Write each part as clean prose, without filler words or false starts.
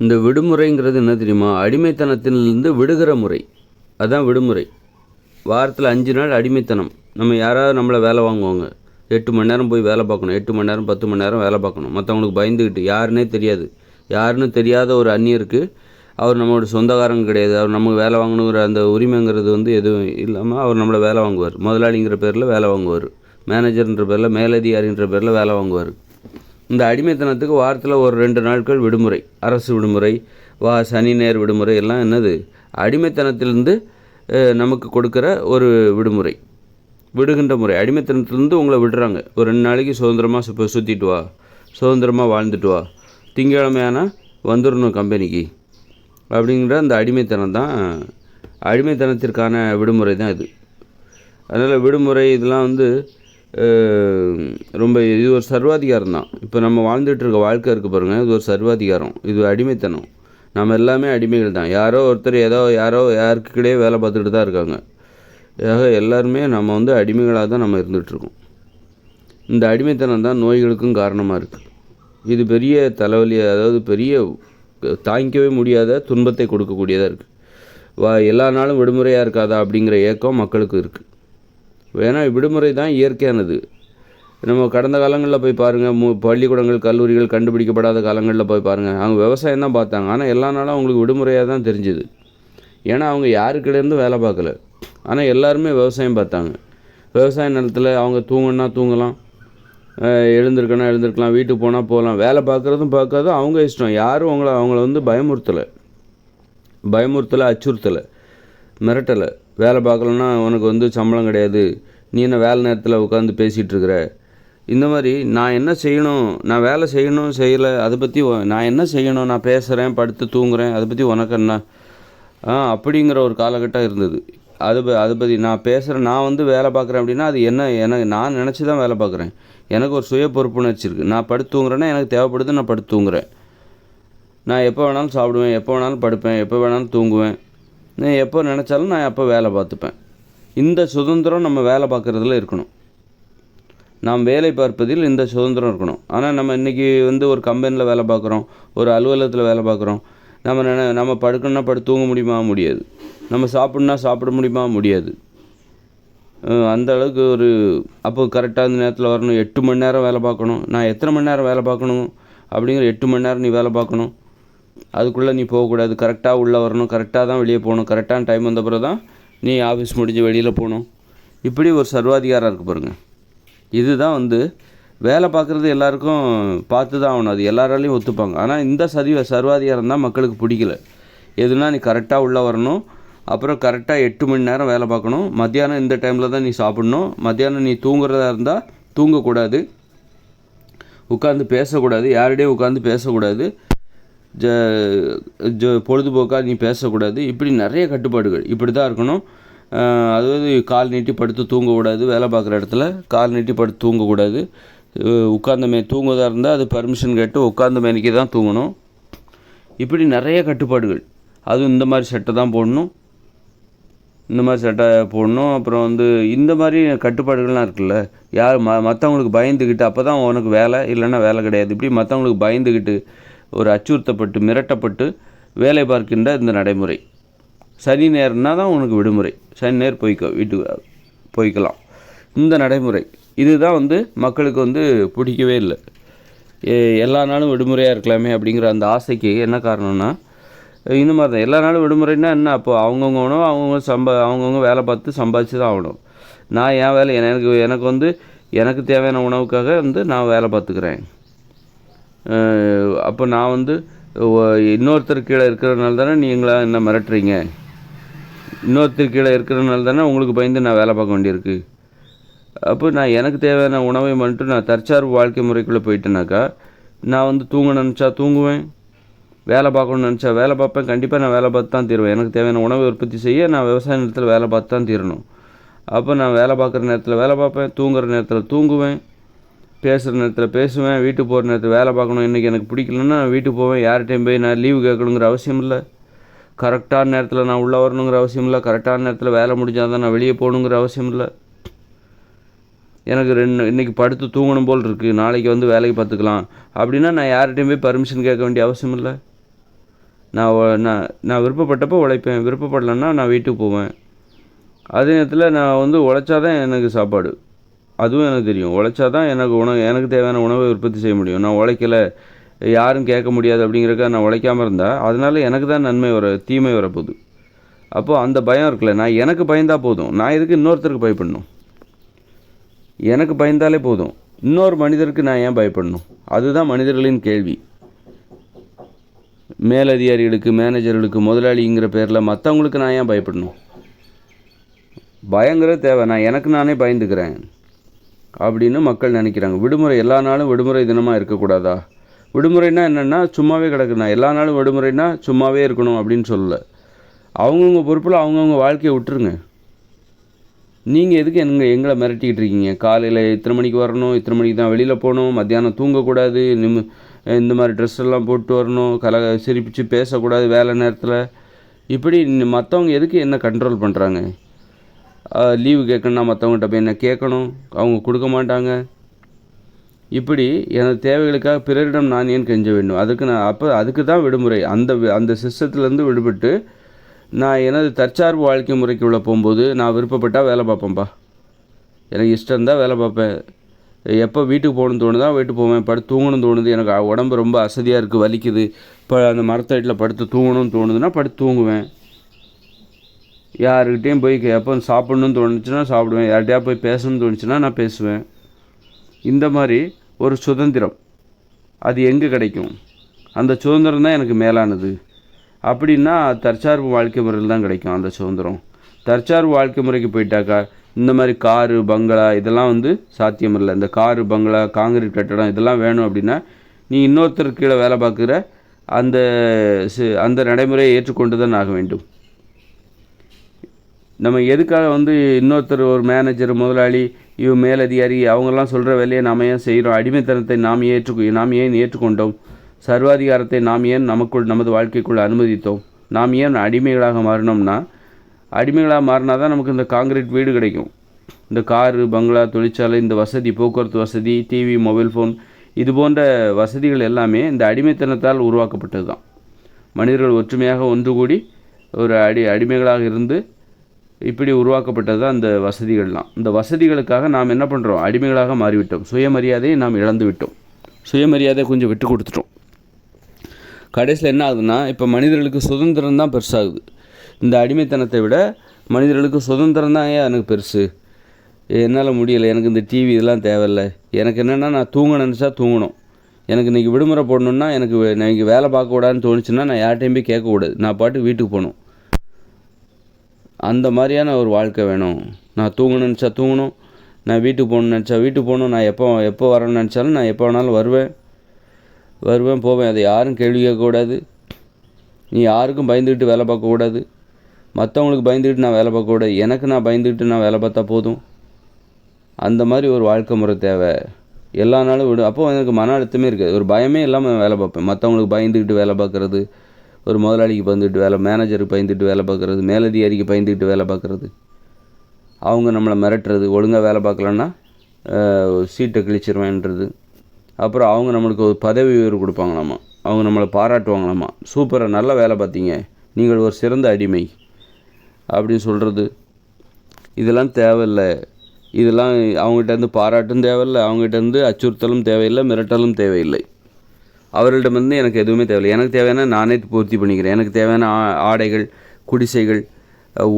இந்த விடுமுறைங்கிறது என்ன தெரியுமா? அடிமைத்தனத்திலிருந்து விடுகிற முறை. அதுதான் விடுமுறை. வாரத்தில் 5 நாள் அடிமைத்தனம். நம்ம யாராவது நம்மளை வேலை வாங்குவாங்க. 8 மணி நேரம் போய் வேலை பார்க்கணும். 8 மணி நேரம் 10 மணி நேரம் வேலை பார்க்கணும். மற்றவங்களுக்கு பயந்துக்கிட்டு யாருன்னே தெரியாது. யாருன்னு தெரியாத ஒரு அந்நியருக்கு அவர் நம்மளோட சொந்தக்காரங்க கிடையாது. அவர் நமக்கு வேலை வாங்கணுங்கிற அந்த உரிமைங்கிறது எதுவும் இல்லாமல் அவர் நம்மளை வேலை வாங்குவார். முதலாளிங்கிற பேரில் வேலை வாங்குவார். மேனேஜர்ன்ற பேரில், மேலதிகாரின்ற பேரில் வேலை வாங்குவார். இந்த அடிமைத்தனத்துக்கு வாரத்தில் ஒரு 2 நாட்கள் விடுமுறை. அரசு விடுமுறை, சனி ஞாயிறு விடுமுறை எல்லாம் என்னது? அடிமைத்தனத்திலிருந்து நமக்கு கொடுக்குற ஒரு விடுமுறை, விடுகின்ற முறை. அடிமைத்தனத்திலேருந்து உங்களை விடுறாங்க. ஒரு 2 நாளைக்கு சுதந்திரமாக சுற்றிட்டு வா, சுதந்திரமாக வாழ்ந்துட்டு வா, திங்கக்கிழமையானா வந்துடணும் கம்பெனிக்கு அப்படிங்கிற அந்த அடிமைத்தனம் தான். அடிமைத்தனத்திற்கான விடுமுறை தான் இது. அதனால் விடுமுறை இதெல்லாம் ரொம்ப இது ஒரு சர்வாதிகாரம் தான். இப்போ நம்ம வாழ்ந்துட்டு இருக்க வாழ்க்கை இருக்குது பாருங்கள், இது ஒரு சர்வாதிகாரம், இது அடிமைத்தனம். நம்ம எல்லாமே அடிமைகள் தான். யாரோ ஒருத்தர் யாரோ யாருக்கிடையே வேலை பார்த்துக்கிட்டு தான் இருக்காங்க. எல்லாருமே நம்ம அடிமைகளாக தான் நம்ம இருந்துகிட்ருக்கோம். இந்த அடிமைத்தனம் தான் நோய்களுக்கும் காரணமாக இருக்குது. இது பெரிய தலைவலி, அதாவது பெரிய தாங்கிக்கவே முடியாத துன்பத்தை கொடுக்கக்கூடியதாக இருக்குது. எல்லா நாளும் விடுமுறையாக இருக்காதா அப்படிங்கிற ஏக்கம் மக்களுக்கு இருக்குது. ஏன்னா விடுமுறை தான் இயற்கையானது. நம்ம கடந்த காலங்களில் போய் பாருங்கள், பள்ளிக்கூடங்கள் கல்லூரிகள் கண்டுபிடிக்கப்படாத காலங்களில் போய் பாருங்கள், அவங்க விவசாயம் தான் பார்த்தாங்க. ஆனால் எல்லா நாளும் அவங்களுக்கு விடுமுறையாக தான் தெரிஞ்சுது. ஏன்னா அவங்க யாருக்கிட்டேருந்து வேலை பார்க்கல, ஆனால் எல்லாருமே விவசாயம் பார்த்தாங்க. விவசாய நிலத்தில் அவங்க தூங்கினா தூங்கலாம், எழுந்திருக்கலாம், வீட்டுக்கு போனால் போகலாம். வேலை பார்க்குறதும் பார்க்காதும் அவங்க இஷ்டம். யாரும் அவங்கள பயமுறுத்தலை, அச்சுறுத்தலை, மிரட்டலை. வேலை பார்க்கலன்னா உனக்கு சம்பளம் கிடையாது, நீ என்ன வேலை நேரத்தில் உட்காந்து பேசிகிட்ருக்குற, இந்த மாதிரி நான் என்ன செய்யணும், நான் வேலை செய்யணும் செய்யலை, அதை பற்றி நான் என்ன செய்யணும், நான் பேசுகிறேன், படுத்து தூங்குறேன், அதை பற்றி உனக்கு என்ன அப்படிங்கிற ஒரு காலகட்டம் இருந்தது. அதை பற்றி நான் பேசுகிறேன், நான் வேலை பார்க்குறேன் அப்படின்னா அது எனக்கு நான் நினச்சி தான் வேலை பார்க்குறேன். எனக்கு ஒரு சுய பொறுப்புணர்ச்சி இருக்குது. நான் படுத்து தூங்குறேன்னா எனக்கு தேவைப்படுது, நான் படுத்து தூங்குறேன். நான் எப்போ வேணாலும் சாப்பிடுவேன், எப்போ வேணாலும் படுப்பேன், எப்போ வேணாலும் தூங்குவேன். நான் எப்போ நினச்சாலும் நான் எப்போ வேலை பார்த்துப்பேன். இந்த சுதந்திரம் நம்ம வேலை பார்க்குறதுல இருக்கணும். நாம் வேலை பார்ப்பதில் இந்த சுதந்திரம் இருக்கணும். ஆனால் நம்ம இன்றைக்கி ஒரு கம்பெனியில் வேலை பார்க்குறோம், ஒரு அலுவலகத்தில் வேலை பார்க்குறோம். நம்ம படுக்கணுன்னா படுத்து தூங்க முடியுமா? முடியாது. நம்ம சாப்பிட்ணுன்னா சாப்பிட முடியுமா? முடியாது. அந்த அளவுக்கு அப்போ கரெக்டாக இந்த நேரத்தில் வரணும். 8 மணி நேரம் வேலை பார்க்கணும். நான் எத்தனை மணி நேரம் வேலை பார்க்கணும் அப்படிங்கிற 8 மணி நேரம் நீ வேலை பார்க்கணும். அதுக்குள்ளே நீ போகக்கூடாது. கரெக்டாக உள்ளே வரணும், கரெக்டாக தான் வெளியே போகணும். கரெக்டான டைம் வந்த பிறகு தான் நீ ஆஃபீஸ் முடிஞ்சு வெளியில் போகணும். இப்படி ஒரு சர்வாதிகாரம் இருக்குது பாருங்கள். இதுதான் வேலை பார்க்குறது எல்லாருக்கும் பார்த்து தான் ஆகணும். அது எல்லாராலையும் ஒத்துப்பாங்க. ஆனால் இந்த சர்வாதிகாரம் தான் மக்களுக்கு பிடிக்கல. எதுனா நீ கரெக்டாக உள்ளே வரணும், அப்புறம் கரெக்டாக 8 மணி நேரம் வேலை பார்க்கணும். மத்தியானம் இந்த டைமில் தான் நீ சாப்பிட்ணும். மத்தியானம் நீ தூங்குறதா இருந்தால் தூங்கக்கூடாது, உட்காந்து பேசக்கூடாது, யாரிடையும் உட்காந்து பேசக்கூடாது, பொழுதுபோக்காக நீ பேசக்கூடாது. இப்படி நிறைய கட்டுப்பாடுகள். இப்படி தான் இருக்கணும். அதாவது கால் நீட்டி படுத்து தூங்கக்கூடாது. வேலை பார்க்குற இடத்துல கால் நீட்டி படுத்து தூங்கக்கூடாது. உட்கார்ந்த தூங்குவதாக இருந்தால் அது பர்மிஷன் கேட்டு உட்கார்ந்த மேனிக்கு தான் தூங்கணும். இப்படி நிறைய கட்டுப்பாடுகள். அதுவும் இந்த மாதிரி சட்டை தான் போடணும், இந்த மாதிரி சட்டை போடணும். அப்புறம் இந்த மாதிரி கட்டுப்பாடுகள்லாம் இருக்குல்ல. மற்றவங்களுக்கு பயந்துக்கிட்டு அப்போ தான் உனக்கு வேலை, இல்லைன்னா வேலை கிடையாது. இப்படி மற்றவங்களுக்கு பயந்துக்கிட்டு ஒரு அச்சுறுத்தப்பட்டு மிரட்டப்பட்டு வேலை பார்க்கின்ற இந்த நடைமுறை. சனி நேரம்னா தான் உனக்கு விடுமுறை. சனி நேரம் வீட்டுக்கு போய்க்கலாம். இந்த நடைமுறை இதுதான் மக்களுக்கு பிடிக்கவே இல்லை. எல்லா நாளும் விடுமுறையாக இருக்கலாமே அப்படிங்கிற அந்த ஆசைக்கு என்ன காரணம்னா இந்த மாதிரி தான். எல்லா நாளும் விடுமுறைன்னா என்ன? அப்போ அவங்கவுங்க உணவு அவங்கவுங்க வேலை பார்த்து சம்பாதிச்சு தான் ஆகணும். நான் என் வேலை எனக்கு எனக்கு தேவையான உணவுக்காக நான் வேலை பார்த்துக்கிறேன். அப்போ நான் இன்னொருத்தர் கீழே இருக்கிறதுனால தானே நீங்களா என்ன மிரட்டுறீங்க? இன்னொருத்தர் கீழே இருக்கிறதுனால தானே உங்களுக்கு பயந்து நான் வேலை பார்க்க வேண்டியிருக்கு. அப்போ நான் எனக்கு தேவையான உணவை மட்டும் நான் தற்சார்பு வாழ்க்கை முறைக்குள்ளே போயிட்டேனாக்கா நான் தூங்கணும்னு நினச்சா தூங்குவேன், வேலை பார்க்கணும்னு நினச்சா வேலை பார்ப்பேன். கண்டிப்பாக நான் வேலை பார்த்து தான் தீருவேன். எனக்கு தேவையான உணவை உற்பத்தி செய்ய நான் விவசாய நேரத்தில் வேலை பார்த்து தான் தீரணும். அப்போ நான் வேலை பார்க்குற நேரத்தில் வேலை பார்ப்பேன், தூங்குகிற நேரத்தில் தூங்குவேன், பேசுகிற நேரத்தில் பேசுவேன், வீட்டுக்கு போகிற நேரத்தில் வேலை பார்க்கணும். இன்றைக்கி எனக்கு பிடிக்கலன்னா நான் வீட்டுக்கு போவேன். யார்கிட்டையும் போய் நான் லீவு கேட்கணுங்கிற அவசியம் இல்லை. கரெக்டான நேரத்தில் நான் உள்ளே வரணுங்கிற அவசியம் இல்லை. கரெக்டான நேரத்தில் வேலை முடிஞ்சால் தான் நான் வெளியே போகணுங்கிற அவசியம் இல்லை. எனக்கு இன்றைக்கி படுத்து தூங்கணும் போல் இருக்குது, நாளைக்கு வேலைக்கு பார்த்துக்கலாம் அப்படின்னா நான் யார்கிட்டையும் போய் பர்மிஷன் கேட்க வேண்டிய அவசியம் இல்லை. நான் விருப்பப்பட்டப்போ உழைப்பேன், விருப்பப்படலைன்னா நான் வீட்டுக்கு போவேன். அதே நேரத்தில் நான் வந்து உழைச்சா தான் எனக்கு சாப்பாடு, அதுவும் எனக்கு தெரியும். உழைச்சா தான் எனக்கு தேவையான உணவை உற்பத்தி செய்ய முடியும். நான் உழைக்கலை, யாரும் கேட்க முடியாது அப்படிங்கிறக்காக நான் உழைக்காமல் இருந்தால் அதனால் எனக்கு தான் தீமை வரப்போகுது. அப்போது அந்த பயம் இருக்குல்ல, நான் எனக்கு பயந்தால் போதும். நான் எதுக்கு இன்னொருத்தருக்கு பயப்படணும்? எனக்கு பயந்தாலே போதும். இன்னொரு மனிதருக்கு நான் ஏன் பயப்படணும்? அதுதான் மனிதர்களின் கேள்வி. மேலதிகாரிகளுக்கு, மேனேஜர்களுக்கு, முதலாளிங்கிற பேரில் மற்றவங்களுக்கு நான் ஏன் பயப்படணும்? பயங்கிறது தேவை. நான் எனக்கு நானே பயந்துக்கிறேன் அப்படின்னு மக்கள் நினைக்கிறாங்க. விடுமுறை எல்லா நாளும் விடுமுறை தினமாக இருக்கக்கூடாதா? விடுமுறைனா என்னென்னா சும்மாவே கிடக்குண்ணா. எல்லா நாளும் விடுமுறைனா சும்மாவே இருக்கணும் அப்படின்னு சொல்லலை. அவங்கவுங்க பொறுப்பில் அவங்கவுங்க வாழ்க்கையை விட்டுருங்க. நீங்கள் எதுக்கு எங்களை மிரட்டிக்கிட்டு இருக்கீங்க? காலையில் இத்தனை மணிக்கு வரணும், இத்தனை மணிக்கு தான் வெளியில் போகணும், மத்தியானம் தூங்கக்கூடாது, இந்த மாதிரி ட்ரெஸ் எல்லாம் போட்டு வரணும், சிரிப்பிச்சு பேசக்கூடாது வேலை நேரத்தில், இப்படி மற்றவங்க எதுக்கு என்ன கண்ட்ரோல் பண்ணுறாங்க? லீவு கேட்கணுன்னா மற்றவங்ககிட்ட போய் என்ன கேட்கணும், அவங்க கொடுக்க மாட்டாங்க. இப்படி எனது தேவைகளுக்காக பிறரிடம் நான் ஏன் கெஞ்ச வேண்டும்? அதுக்கு தான் விடுமுறை. அந்த சிஸ்டத்துலேருந்து விடுபட்டு நான் எனது தற்சார்பு வாழ்க்கை முறைக்கு உள்ள போகும்போது நான் விருப்பப்பட்டால் வேலை பார்ப்பேன்ப்பா. எனக்கு இஷ்டம்தான் வேலை பார்ப்பேன். எப்போ வீட்டுக்கு போகணுன்னு தோணுதோ வீட்டுக்கு போவேன். படுத்து தூங்கணும்னு தோணுது, எனக்கு உடம்பு ரொம்ப அசதியாக இருக்குது, வலிக்குது, இப்போ அந்த மரத்தடியில் படுத்து தூங்கணும்னு தோணுதுன்னா படுத்து தூங்குவேன். யாருக்கிட்டேயும் போய் எப்போ சாப்பிட்ணுன்னு தோணுச்சுன்னா சாப்பிடுவேன். யார்கிட்டயா போய் பேசணும்னு தோணுச்சுன்னா நான் பேசுவேன். இந்த மாதிரி ஒரு சுதந்திரம் அது எங்கே கிடைக்கும்? அந்த சுதந்திரம் தான் எனக்கு மேலானது. அப்படின்னா தற்சார்பு வாழ்க்கை முறையில் தான் கிடைக்கும் அந்த சுதந்திரம். தற்சார்பு வாழ்க்கை முறைக்கு போயிட்டாக்கா இந்த மாதிரி காரு, பங்களா இதெல்லாம் வந்து சாத்தியம் இல்லை. இந்த காரு, பங்களா, காங்கிரீட் கட்டடம் இதெல்லாம் வேணும் அப்படின்னா நீ இன்னொருத்தருக்கு கீழே வேலை பார்க்குற அந்த நடைமுறையை ஏற்றுக்கொண்டு தான் ஆக வேண்டும். நம்ம எதுக்காக வந்து இன்னொருத்தர், ஒரு மேனேஜர், முதலாளி, மேலதிகாரி அவங்கெல்லாம் சொல்கிற வேலையை நாம் ஏன் செய்கிறோம்? அடிமைத்தனத்தை நாம் ஏன் ஏற்றுக்கொண்டோம்? சர்வாதிகாரத்தை நாம் ஏன் நமது வாழ்க்கைக்குள் அனுமதித்தோம்? நாம் ஏன் அடிமைகளாக மாறினோம்னா, அடிமைகளாக மாறினா தான் நமக்கு இந்த காங்கிரீட் வீடு கிடைக்கும். இந்த காரு, பங்களா, தொழிற்சாலை, இந்த வசதி, போக்குவரத்து வசதி, டிவி, மொபைல் ஃபோன், இது போன்ற வசதிகள் எல்லாமே இந்த அடிமைத்தனத்தால் உருவாக்கப்பட்டது தான். மனிதர்கள் ஒற்றுமையாக ஒன்று கூடி ஒரு அடிமைகளாக இருந்து இப்படி உருவாக்கப்பட்டது தான் அந்த வசதிகள்லாம். இந்த வசதிகளுக்காக நாம் என்ன பண்ணுறோம்? அடிமைகளாக மாறிவிட்டோம். சுயமரியாதையை நாம் இழந்து விட்டோம். சுயமரியாதை கொஞ்சம் விட்டு கொடுத்துட்டோம். கடைசியில் என்ன ஆகுதுன்னா, இப்போ மனிதர்களுக்கு சுதந்திரம் தான் பெருசாகுது. இந்த அடிமைத்தனத்தை விட மனிதர்களுக்கு சுதந்திரம் தான் எனக்கு பெருசு. என்னால் முடியலை, எனக்கு இந்த டிவி இதெல்லாம் தேவையில்லை, எனக்கு என்னென்னா நான் தூங்க நினச்சா தூங்கணும், எனக்கு இன்றைக்கி விடுமுறை போடணுன்னா, எனக்கு இன்றைக்கி வேலை பார்க்கக்கூடாதுன்னு தோணுச்சுன்னா நான் யார்கிட்டையும் போய் கேட்கக்கூடாது, நான் பாட்டுக்கு வீட்டுக்கு போகணும். அந்த மாதிரியான ஒரு வாழ்க்கை வேணும். நான் தூங்கணும்னு நினச்சா தூங்கணும், நான் வீட்டுக்கு போகணுன்னு நினச்சா வீட்டுக்கு போகணும், நான் எப்போ வரணும்னு நினச்சாலும் நான் எப்போ வேணாலும் வருவேன் போவேன். அதை யாரும் கேள்வி கேட்கக்கூடாது. நீ யாருக்கும் பயந்துக்கிட்டு வேலை பார்க்கக்கூடாது, மற்றவங்களுக்கு பயந்துக்கிட்டு நான் வேலை பார்க்கக்கூடாது, எனக்கு நான் பயந்துக்கிட்டு நான் வேலை பார்த்தா போதும். அந்த மாதிரி ஒரு வாழ்க்கை முறை தேவை. எல்லா நாளும் அப்போது எனக்கு மன அழுத்தமே இருக்காது, ஒரு பயமே இல்லாமல் வேலை பார்ப்பேன். மற்றவங்களுக்கு பயந்துக்கிட்டு வேலை பார்க்குறது, ஒரு முதலாளிக்கு பயந்துக்கிட்டு மேனேஜருக்கு பயந்துக்கிட்டு வேலை பார்க்குறது, மேலதிகாரிக்கு பயந்துக்கிட்டு வேலை பார்க்குறது, அவங்க நம்மளை மிரட்டுறது, ஒழுங்காக வேலை பார்க்கலன்னா சீட்டை கிழிச்சிருவேன்றது, அப்புறம் அவங்க நம்மளுக்கு ஒரு பதவி உயர்வு கொடுப்பாங்களாமா, அவங்க நம்மளை பாராட்டுவாங்களாமா, சூப்பராக நல்லா வேலை பார்த்தீங்க, நீங்கள் ஒரு சிறந்த அடிமை அப்படின்னு சொல்கிறது. இதெல்லாம் தேவையில்லை. இதெல்லாம் அவங்ககிட்டேருந்து பாராட்டும் தேவையில்லை, அவங்ககிட்டேருந்து அச்சுறுத்தலும் தேவையில்லை, மிரட்டலும் தேவையில்லை. அவர்களிடமிருந்து எனக்கு எதுவுமே தேவையில்லை. எனக்கு தேவையான நானே பூர்த்தி பண்ணிக்கிறேன். எனக்கு தேவையான ஆடைகள், குடிசைகள்,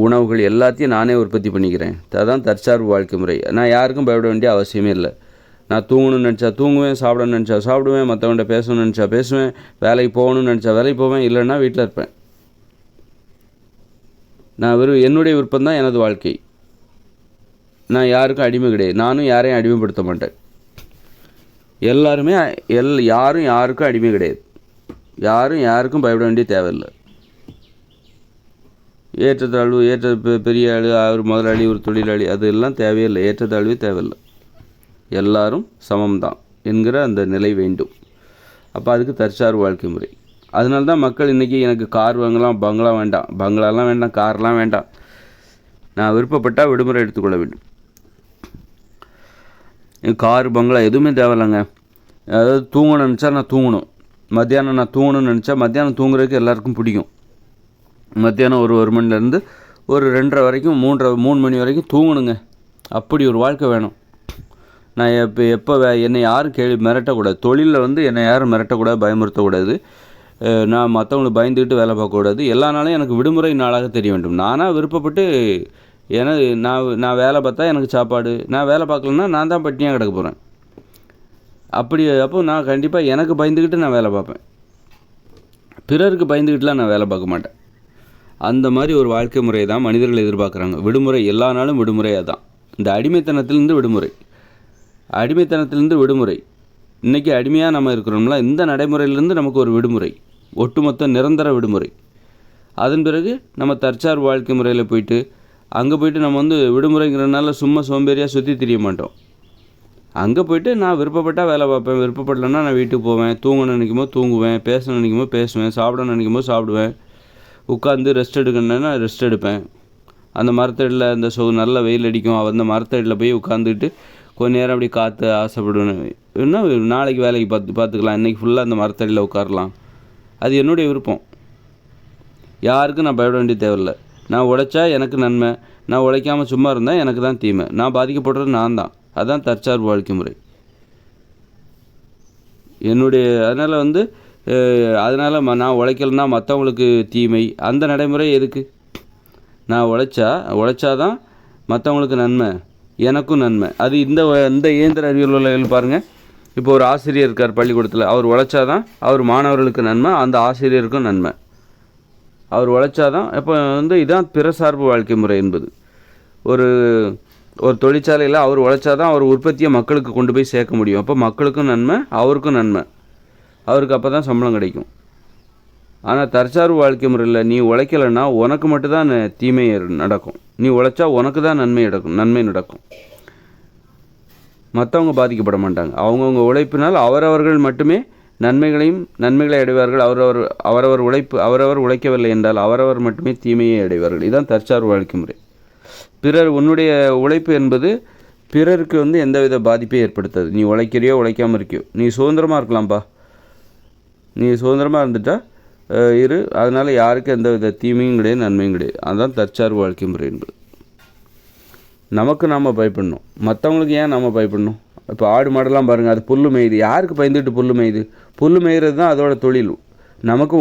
உணவுகள் எல்லாத்தையும் நானே உற்பத்தி பண்ணிக்கிறேன். அதுதான் தற்சார்பு வாழ்க்கை முறை. நான் யாருக்கும் பயப்பட வேண்டிய அவசியமே இல்லை. நான் தூங்கணும்னு நினச்சா தூங்குவேன், சாப்பிடணும்னு நினச்சா சாப்பிடுவேன், மற்றவங்கள்ட்ட பேசணும்னு நினச்சா பேசுவேன், வேலைக்கு போகணும்னு நினச்சா வேலைக்கு போவேன், இல்லைன்னா வீட்டில் இருப்பேன். நான் என்னுடைய விருப்பம் தான் எனது வாழ்க்கை. நான் யாருக்கும் அடிமை கிடையாது. நானும் யாரையும் அடிமைப்படுத்த மாட்டேன். எல்லாருமே யாரும் யாருக்கும் அடிமை கிடையாது. யாரும் யாருக்கும் பயப்பட வேண்டிய தேவையில்லை. ஏற்றத்தாழ்வு, பெரிய ஆள், ஒரு முதலாளி, ஒரு தொழிலாளி, அதெல்லாம் தேவையில்லை. ஏற்றத்தாழ்வே தேவையில்லை. எல்லாரும் சமம்தான் என்கிற அந்த நிலை வேண்டும். அப்போ அதுக்கு தற்சார்பு வாழ்க்கை முறை. அதனால தான் மக்கள் இன்றைக்கி எனக்கு கார் வாங்கலாம், பங்களாலாம் வேண்டாம், கார்லாம் வேண்டாம், நான் விருப்பப்பட்டால் விடுமுறை எடுத்துக்கொள்ள வேண்டும். காரு, பங்களா எதுவுமே தேவையில்லைங்க. அதாவது தூங்கணும்னு நினச்சா நான் தூங்கணும், மத்தியானம் நான் தூங்கணும்னு நினச்சா மத்தியானம் தூங்குறதுக்கு எல்லாருக்கும் பிடிக்கும். மத்தியானம் ஒரு 1 மணிலேருந்து ஒரு 2:30 வரைக்கும் 3 மணி வரைக்கும் தூங்கணுங்க. அப்படி ஒரு வாழ்க்கை வேணும். நான் எப்போ என்னை யாரும் மிரட்டக்கூடாது. தொழிலில் வந்து என்னை யாரும் மிரட்டக்கூடாது, பயமுறுத்தக்கூடாது. நான் மற்றவங்களுக்கு பயந்துக்கிட்டு வேலை பார்க்கக்கூடாது. எல்லா நாளும் எனக்கு விடுமுறை நாளாக தெரிய வேண்டும். நானாக விருப்பப்பட்டு நான் வேலை பார்த்தா எனக்கு சாப்பாடு, நான் வேலை பார்க்கலன்னா நான் தான் பட்டினியாக கிடக்க போகிறேன். அப்போ நான் கண்டிப்பாக எனக்கு பயந்துக்கிட்டு நான் வேலை பார்ப்பேன். பிறருக்கு பயந்துக்கிட்டுலாம் நான் வேலை பார்க்க மாட்டேன். அந்த மாதிரி ஒரு வாழ்க்கை முறையை தான் மனிதர்கள் எதிர்பார்க்குறாங்க. விடுமுறை எல்லா நாளும் விடுமுறையாக தான். இந்த அடிமைத்தனத்திலேருந்து விடுமுறை. இன்றைக்கி அடிமையாக நம்ம இருக்கிறோம்ல, இந்த நடைமுறையிலேருந்து நமக்கு ஒரு விடுமுறை, ஒட்டுமொத்த நிரந்தர விடுமுறை. அதன் பிறகு நம்ம தற்சார்பு வாழ்க்கை முறையில் போயிட்டு அங்கே போயிட்டு நம்ம வந்து விடுமுறைங்கிறதுனால சும்மா சோம்பேறியாக சுற்றி திரிய மாட்டோம். அங்கே போயிட்டு நான் விருப்பப்பட்டால் வேலை பார்ப்பேன், விருப்பப்படலைன்னா நான் வீட்டுக்கு போவேன், தூங்கணும்னு நினைக்கும்போது தூங்குவேன், பேசணும்னு நினைக்கும்போது பேசுவேன், சாப்பிடணும்னு நினைக்கும்போது சாப்பிடுவேன், உட்காந்து ரெஸ்ட் எடுக்கணுன்னா ரெஸ்ட் எடுப்பேன். அந்த மரத்தடியில் அந்த நல்ல வெயில் அடிக்கும், அந்த மரத்தடியில் போய் உட்காந்துக்கிட்டு கொஞ்ச நேரம் அப்படி காற்று ஆசைப்படுவேன். இன்னும் நாளைக்கு வேலைக்கு பார்த்துக்கலாம், இன்றைக்கி ஃபுல்லாக அந்த மரத்தடியில் உட்காரலாம். அது என்னுடைய விருப்பம். யாருக்கும் நான் பயப்பட வேண்டிய தேவையில்லை. நான் உழைச்சா எனக்கு நன்மை, நான் உழைக்காமல் சும்மா இருந்தால் எனக்கு தான் தீமை. நான் பாதிக்கப்படுறது நான் தான். அதுதான் தற்சார்பு வாழ்க்கை முறை என்னுடைய. அதனால் நான் உழைக்கலைன்னா மற்றவங்களுக்கு தீமை. அந்த நடைமுறை எதுக்கு? நான் உழைச்சாதான் மற்றவங்களுக்கு நன்மை, எனக்கும் நன்மை. அது இந்த இயந்திர அறிவியல் உலகில் பாருங்கள். இப்போ ஒரு ஆசிரியர் இருக்கார் பள்ளிக்கூடத்தில், அவர் உழைச்சாதான் அவர் மாணவர்களுக்கு நன்மை, அந்த ஆசிரியருக்கும் நன்மை. அவர் உழைச்சாதான். இப்போ இதான் பிறசார்பு வாழ்க்கை முறை என்பது. ஒரு தொழிற்சாலையில் அவர் உழைச்சாதான் அவர் உற்பத்தியை மக்களுக்கு கொண்டு போய் சேர்க்க முடியும். அப்போ மக்களுக்கும் நன்மை, அவருக்கும் நன்மை. அவருக்கு அப்போ தான் சம்பளம் கிடைக்கும். ஆனால் தற்சார்பு வாழ்க்கை முறையில் நீ உழைக்கலைன்னா உனக்கு மட்டும்தான் தீமை நடக்கும். நீ உழைச்சா உனக்கு தான் நன்மை நடக்கும். மற்றவங்க பாதிக்கப்பட மாட்டாங்க. அவங்கவுங்க உழைப்பினால் அவரவர்கள் மட்டுமே நன்மைகளை அடைவார்கள். அவரவர் உழைக்கவில்லை என்றால் அவரவர் மட்டுமே தீமையை அடைவார்கள். இதுதான் தற்சார்பு வாழ்க்கை முறை. உன்னுடைய உழைப்பு என்பது பிறருக்கு எந்தவித பாதிப்பையும் ஏற்படுத்தாது. நீ உழைக்கிறியோ உழைக்காமல் இருக்கியோ, நீ சுதந்திரமாக இருக்கலாம்ப்பா. நீ சுதந்திரமாக இருந்துட்டா அதனால் யாருக்கும் எந்தவித தீமையும் கிடையாது, நன்மையும் கிடையாது. அதுதான் தற்சார்பு வாழ்க்கை முறை என்பது. நமக்கு நாம் பயப்படணும், மற்றவங்களுக்கு ஏன் நாம் பயப்படணும்? இப்போ ஆடு மாடெல்லாம் பாருங்கள், அது புல் மேயுது. யாருக்கு பயந்துட்டு புல் மேயுது? புல் மேய்கிறது தான் அதோட தொழில். நமக்கு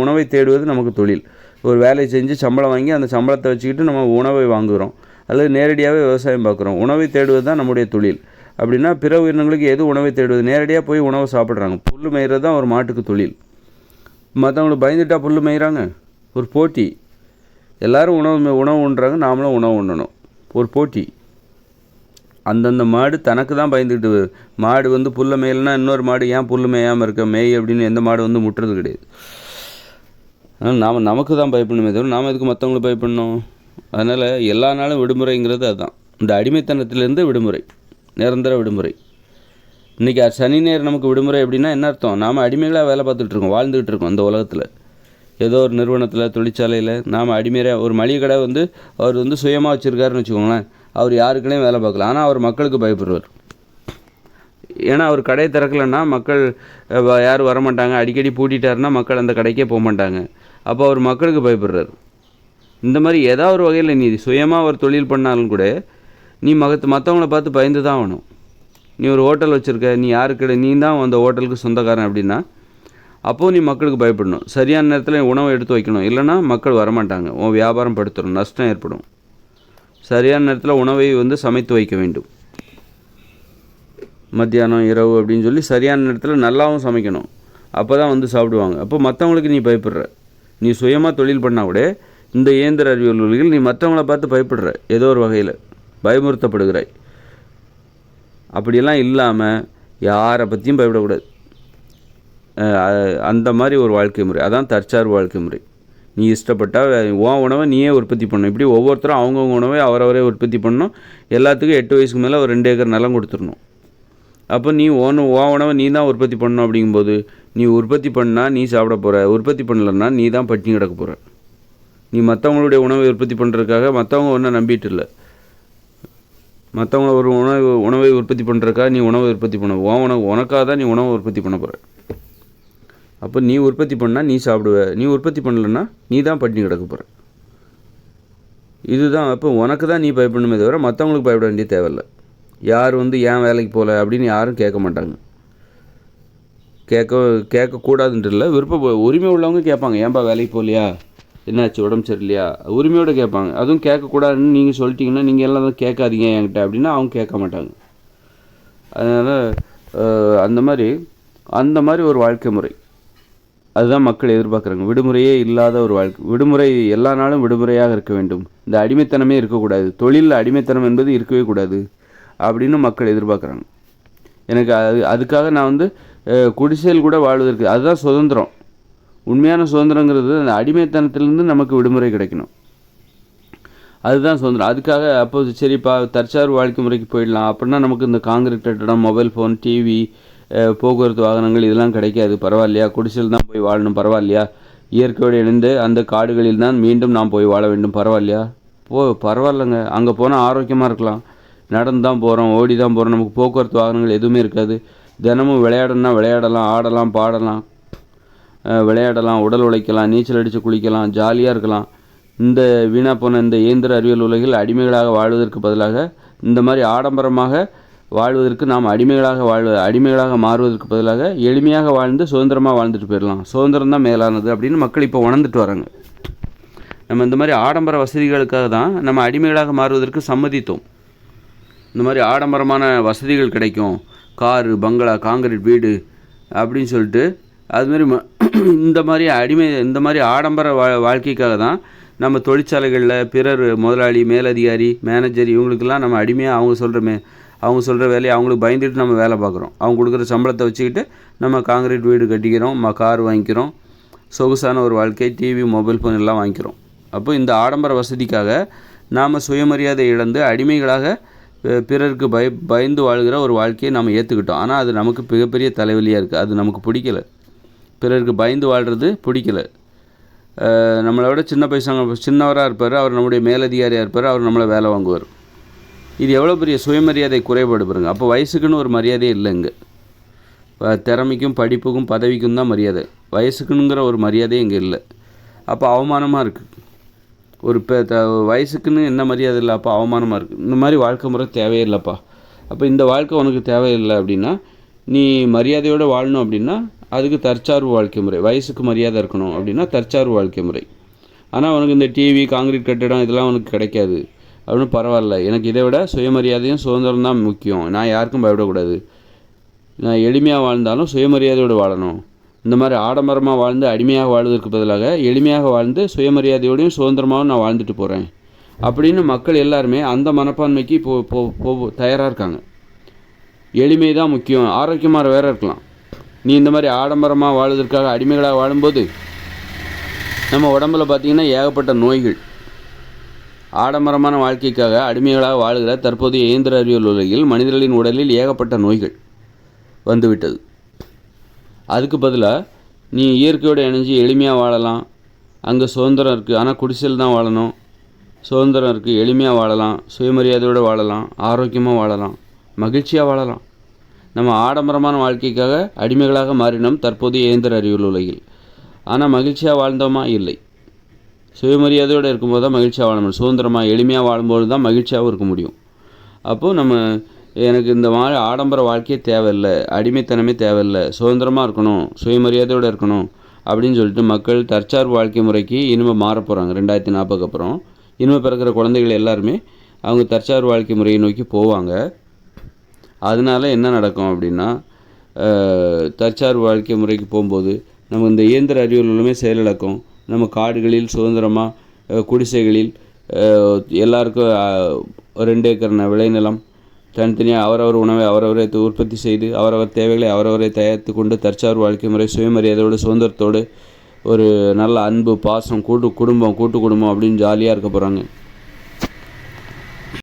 உணவை தேடுவது நமக்கு தொழில். ஒரு வேலையை செஞ்சு சம்பளம் வாங்கி அந்த சம்பளத்தை வச்சுக்கிட்டு நம்ம உணவை வாங்குகிறோம், அல்லது நேரடியாகவே விவசாயம் பார்க்குறோம். உணவை தேடுவது தான் நம்முடைய தொழில். அப்படின்னா பிற உயிரினங்களுக்கு எது உணவை தேடுவது? நேரடியாக போய் உணவை சாப்பிட்றாங்க. புல் மேய்கிறது தான் ஒரு மாட்டுக்கு தொழில். மற்றவங்களுக்கு பயந்துட்டா புல் மேய்கிறாங்க. ஒரு போட்டி. எல்லோரும் உணவு உண்ணுறாங்க, நாமளும் உணவு உண்ணணும். ஒரு போட்டி. அந்தந்த மாடு தனக்கு தான் பயந்துக்கிட்டு. மாடு புல்லை மேயலைன்னா இன்னொரு மாடு ஏன் புல் மேயாமல் இருக்க மேய் அப்படின்னு எந்த மாடு முட்டுறது கிடையாது. அதனால் நமக்கு தான் பயப்படணுமே தவிர நாம் எதுக்கு மற்றவங்களுக்கு பயப்படணும்? அதனால் எல்லா நாளும் விடுமுறைங்கிறது அதுதான். இந்த அடிமைத்தனத்திலேருந்து விடுமுறை, நிரந்தர விடுமுறை. இன்றைக்கி சனி நேரம் நமக்கு விடுமுறை அப்படின்னா என்ன அர்த்தம்? நாம் அடிமைகளாக வேலை பார்த்துட்ருக்கோம், வாழ்ந்துக்கிட்டு இருக்கோம் இந்த உலகத்தில். ஏதோ ஒரு நிறுவனத்தில், தொழிற்சாலையில் நாம் அடிமையாக. ஒரு மளிகை கடை அவர் சுயமாக வச்சுருக்காருன்னு வச்சுக்கோங்களேன். அவர் யாருக்குனே வேலை பார்க்கல, ஆனால் அவர் மக்களுக்கு பயப்படுவார். ஏன்னா அவர் கடையை திறக்கலைன்னா மக்கள் யாரும் வரமாட்டாங்க. அடிக்கடி பூட்டிட்டாருன்னா மக்கள் அந்த கடைக்கே போக மாட்டாங்க. அப்போ அவர் மக்களுக்கு பயப்படுறாரு. இந்த மாதிரி ஏதாவது ஒரு வகையில் நீ சுயமாக ஒரு தொழில் பண்ணாலும் கூட நீ மற்றவங்கள பார்த்து பயந்து தான் ஆகணும். நீ ஒரு ஹோட்டல் வச்சுருக்க, நீ தான் அந்த ஹோட்டலுக்கு சொந்தக்காரன் அப்படின்னா அப்போது நீ மக்களுக்கு பயப்படணும். சரியான நேரத்தில் உணவை எடுத்து வைக்கணும், இல்லைன்னா மக்கள் வரமாட்டாங்க, உன் வியாபாரம் படுத்துடும், நஷ்டம் ஏற்படும். சரியான நேரத்தில் உணவை சமைத்து வைக்க வேண்டும். மத்தியானம், இரவு அப்படின்னு சொல்லி சரியான நேரத்தில் நல்லாவும் சமைக்கணும். அப்போ தான் சாப்பிடுவாங்க. அப்போ மற்றவங்களுக்கு நீ பயப்படுற. நீ சுயமாக தொழில் பண்ணால் கூட இந்த இயந்திர அறிவியல்கள் நீ மற்றவங்கள பார்த்து பயப்படுற, ஏதோ ஒரு வகையில் பயமுறுத்தப்படுகிறாய். அப்படியெல்லாம் இல்லாமல் யாரை பற்றியும் பயப்படக்கூடாது. அந்த மாதிரி ஒரு வாழ்க்கை முறை, அதான் தற்சார்பு வாழ்க்கை முறை. நீ இஷ்டப்பட்டால் உன் உணவை நீயே உற்பத்தி பண்ணணும். இப்படி ஒவ்வொருத்தரும் அவங்கவுங்க உணவை அவரவரே உற்பத்தி பண்ணணும். எல்லாத்துக்கும் 8 வயசுக்கு மேலே ஒரு 2 ஏக்கர் நிலம் கொடுத்துடணும். அப்போ நீ உன் உணவை நீ தான் உற்பத்தி பண்ணணும். அப்படிங்கும்போது நீ உற்பத்தி பண்ணால் நீ சாப்பிட போகிற, உற்பத்தி பண்ணலன்னா நீ தான் பட்டினி கிடக்க போகிற. நீ மற்றவங்களுடைய உணவை உற்பத்தி பண்ணுறதுக்காக மற்றவங்க ஒன்றும் நம்பிட்டு இல்லை. மற்றவங்கள ஒரு உணவை உற்பத்தி பண்ணுறதுக்காக நீ உணவை உற்பத்தி பண்ண, உனக்காக தான் நீ உணவை உற்பத்தி பண்ண போகிற. அப்போ நீ உற்பத்தி பண்ணால் நீ சாப்பிடுவ, நீ உற்பத்தி பண்ணலைன்னா நீ தான் பட்டினி கிடக்க போகிற. இதுதான். அப்போ உனக்கு தான் நீ பயப்படணுமே தவிர மற்றவங்களுக்கு பயப்பட வேண்டிய தேவையில்லை. யார் ஏன் வேலைக்கு போகல அப்படின்னு யாரும் கேட்க மாட்டாங்க. கேட்கக்கூடாதுன்ட்டு இல்லை, உரிமை உள்ளவங்க கேட்பாங்க, ஏன்பா வேலைக்கு போகலையா, என்னாச்சு, உடம்பு சரியில்லையா, உரிமையோடு கேட்பாங்க. அதுவும் கேட்கக்கூடாதுன்னு நீங்கள் சொல்லிட்டீங்கன்னா நீங்கள் எல்லாம் தான் கேட்காதீங்க என்கிட்ட அப்படின்னா அவங்க கேட்க மாட்டாங்க. அதனால் அந்த மாதிரி ஒரு வாழ்க்கை முறை அதுதான் மக்கள் எதிர்பார்க்குறாங்க. விடுமுறையே இல்லாத ஒரு வாழ்க்கை. விடுமுறை எல்லா நாளும் விடுமுறையாக இருக்க வேண்டும், இந்த அடிமைத்தனமே இருக்கக்கூடாது, தொழிலில் அடிமைத்தனம் என்பது இருக்கவே கூடாது அப்படின்னு மக்கள் எதிர்பார்க்குறாங்க. எனக்கு அதுக்காக நான் குடிசையில் கூட வாழ்வதற்கு அதுதான் சுதந்திரம். உண்மையான சுதந்திரங்கிறது அந்த அடிமைத்தனத்திலேருந்து நமக்கு விடுமுறை கிடைக்கணும், அதுதான் சுதந்திரம். அதுக்காக அப்போது சரிப்பா தற்சார்பு வாழ்க்கை முறைக்கு போயிடலாம் அப்படின்னா நமக்கு இந்த காங்கிரீட் கட்டடம், மொபைல் ஃபோன், டிவி, போக்குவரத்து வாகனங்கள் இதெல்லாம் கிடைக்காது. பரவாயில்லையா, குடிசையில் தான் போய் வாழணும், பரவாயில்லையா, இயற்கையோடு இணைந்து அந்த காடுகளில் தான் மீண்டும் நாம் போய் வாழ வேண்டும், பரவாயில்லையா, பரவாயில்லைங்க. அங்கே போனால் ஆரோக்கியமாக இருக்கலாம், நடந்து தான் போகிறோம், ஓடி தான் போகிறோம், நமக்கு போக்குவரத்து வாகனங்கள் எதுவுமே இருக்காது. தினமும் விளையாடணும்னா விளையாடலாம், ஆடலாம், பாடலாம், விளையாடலாம், உடல் உழைக்கலாம், நீச்சல் அடித்து குளிக்கலாம், ஜாலியாக இருக்கலாம். இந்த வீணாக போன இந்த இயந்திர அறிவியல் உலகில் அடிமைகளாக வாழ்வதற்கு பதிலாக இந்த மாதிரி ஆடம்பரமாக வாழ்வதற்கு நாம் அடிமைகளாக மாறுவதற்கு பதிலாக எளிமையாக வாழ்ந்து சுதந்திரமாக வாழ்ந்துட்டு போயிடலாம். சுதந்திரம் தான் மேலானது அப்படின்னு மக்கள் இப்போ உணர்ந்துட்டு வராங்க. நம்ம இந்த மாதிரி ஆடம்பர வசதிகளுக்காக தான் நம்ம அடிமைகளாக மாறுவதற்கு சம்மதித்தோம். இந்த மாதிரி ஆடம்பரமான வசதிகள் கிடைக்கும், காரு, பங்களா, காங்கிரீட் வீடு அப்படின்னு சொல்லிட்டு அதுமாரி இந்த மாதிரி ஆடம்பர வாழ்க்கைக்காக தான் நம்ம தொழிற்சாலைகளில் பிறர் முதலாளி, மேலதிகாரி, மேனேஜர் இவங்களுக்கெல்லாம் நம்ம அடிமையாக அவங்க சொல்கிற வேலையை அவங்களுக்கு பயந்துட்டு நம்ம வேலை பார்க்குறோம். அவங்க கொடுக்குற சம்பளத்தை வச்சுக்கிட்டு நம்ம காங்கிரீட் வீடு கட்டிக்கிறோம், கார் வாங்கிக்கிறோம், சொகுசான ஒரு வாழ்க்கை, டிவி, மொபைல் ஃபோன் எல்லாம் வாங்கிக்கிறோம். அப்போ இந்த ஆடம்பர வசதிக்காக நாம் சுயமரியாதை இழந்து அடிமைகளாக பிறருக்கு பயந்து வாழ்கிற ஒரு வாழ்க்கையை நம்ம ஏற்றுக்கிட்டோம். ஆனால் அது நமக்கு மிகப்பெரிய தலைவலியாக இருக்குது. அது நமக்கு பிடிக்கலை. பிறருக்கு பயந்து வாழ்கிறது பிடிக்கலை. நம்மளை விட சின்னவராக இருப்பார், அவர் நம்முடைய மேலதிகாரியாக இருப்பார், அவர் நம்மளை வேலை வாங்குவார். இது எவ்வளோ பெரிய சுயமரியாதை குறைபாடு பாருங்க. அப்போ வயசுக்குன்னு ஒரு மரியாதையே இல்லை. இங்கே திறமைக்கும் படிப்புக்கும் பதவிக்கும் தான் மரியாதை, வயசுக்குங்கிற ஒரு மரியாதையே இங்கே இல்லை. அப்போ அவமானமாக இருக்குது. ஒரு வயசுக்குன்னு என்ன மரியாதை இல்லை, அப்போ அவமானமாக இருக்குது. இந்த மாதிரி வாழ்க்கை முறை தேவையில்லைப்பா. அப்போ இந்த வாழ்க்கை உனக்கு தேவையில்லை அப்படின்னா நீ மரியாதையோடு வாழணும் அப்படின்னா அதுக்கு தற்சார்பு வாழ்க்கை முறை. வயசுக்கு மரியாதை இருக்கணும் அப்படின்னா தற்சார்பு வாழ்க்கை முறை. ஆனால் உனக்கு இந்த டிவி, காங்கிரீட் கட்டடம் இதெல்லாம் உனக்கு கிடைக்காது அப்படின்னு பரவாயில்ல, எனக்கு இதை விட சுயமரியாதையும் சுதந்திரம் தான் முக்கியம், நான் யாருக்கும் பயப்படக்கூடாது, நான் எளிமையாக வாழ்ந்தாலும் சுயமரியாதையோடு வாழணும், இந்த மாதிரி ஆடம்பரமாக வாழ்ந்து அடிமையாக வாழ்வதற்கு பதிலாக எளிமையாக வாழ்ந்து சுயமரியாதையோடையும் சுதந்திரமாகவும் நான் வாழ்ந்துட்டு போகிறேன் அப்படின்னு மக்கள் எல்லாருமே அந்த மனப்பான்மைக்கு தயாராக இருக்காங்க. எளிமை தான் முக்கியம், ஆரோக்கியமாக வேறு இருக்கலாம். நீ இந்த மாதிரி ஆடம்பரமாக வாழ்வதற்காக அடிமைகளாக வாழும்போது நம்ம உடம்புல பார்த்திங்கன்னா ஏகப்பட்ட நோய்கள். ஆடம்பரமான வாழ்க்கைக்காக அடிமைகளாக வாழுகிற தற்போதைய இயந்திர அறிவியல் உலகில் மனிதர்களின் உடலில் ஏகப்பட்ட நோய்கள் வந்துவிட்டது. அதுக்கு பதிலாக நீ இயற்கையோடு இணைஞ்சு எளிமையாக வாழலாம், அங்கே சுதந்திரம் இருக்குது, ஆனால் குடிசையில் தான் வாழணும், சுதந்திரம் இருக்குது, எளிமையாக வாழலாம், சுயமரியாதையோடு வாழலாம், ஆரோக்கியமாக வாழலாம், மகிழ்ச்சியாக வாழலாம். நம்ம ஆடம்பரமான வாழ்க்கைக்காக அடிமைகளாக மாறினோம் தற்போதைய இயந்திர அறிவியல் உலகில். ஆனால் மகிழ்ச்சியாக வாழ்ந்தோமா? இல்லை. சுயமரியாதையோடு இருக்கும்போது தான் மகிழ்ச்சியாக வாழ முடியும். சுதந்திரமாக எளிமையாக வாழும்போது தான் மகிழ்ச்சியாகவும் இருக்க முடியும். அப்போது எனக்கு இந்த மாதிரி ஆடம்பர வாழ்க்கையே தேவையில்லை, அடிமைத்தனமே தேவையில்லை, சுதந்திரமாக இருக்கணும், சுயமரியாதையோடு இருக்கணும் அப்படின்னு சொல்லிட்டு மக்கள் தற்சார்பு வாழ்க்கை முறைக்கு இனிமேல் மாற போகிறாங்க. 2040 அப்புறம் இனிமேல் பிறக்கிற குழந்தைகள் எல்லாருமே அவங்க தற்சார்பு வாழ்க்கை முறையை நோக்கி போவாங்க. அதனால் என்ன நடக்கும் அப்படின்னா தற்சார்பு வாழ்க்கை முறைக்கு போகும்போது நம்ம இந்த இயந்திர அறிவியல் எல்லாமே செயலிழக்கும். நம்ம காடுகளில் சுதந்திரமாக குடிசைகளில் எல்லாருக்கும் 2 ஏக்கர் விளைநிலம் தனித்தனியாக அவரவர் உணவை அவரவரே உற்பத்தி செய்து அவரவர் தேவைகளை அவரவரே தயாரித்து கொண்டு தற்சார்பு வாழ்க்கை முறை சுயமரியாதையோடு சுதந்திரத்தோடு ஒரு நல்ல அன்பு, பாசம், கூட்டு குடும்பம் அப்படின்னு ஜாலியாக இருக்க போகிறாங்க.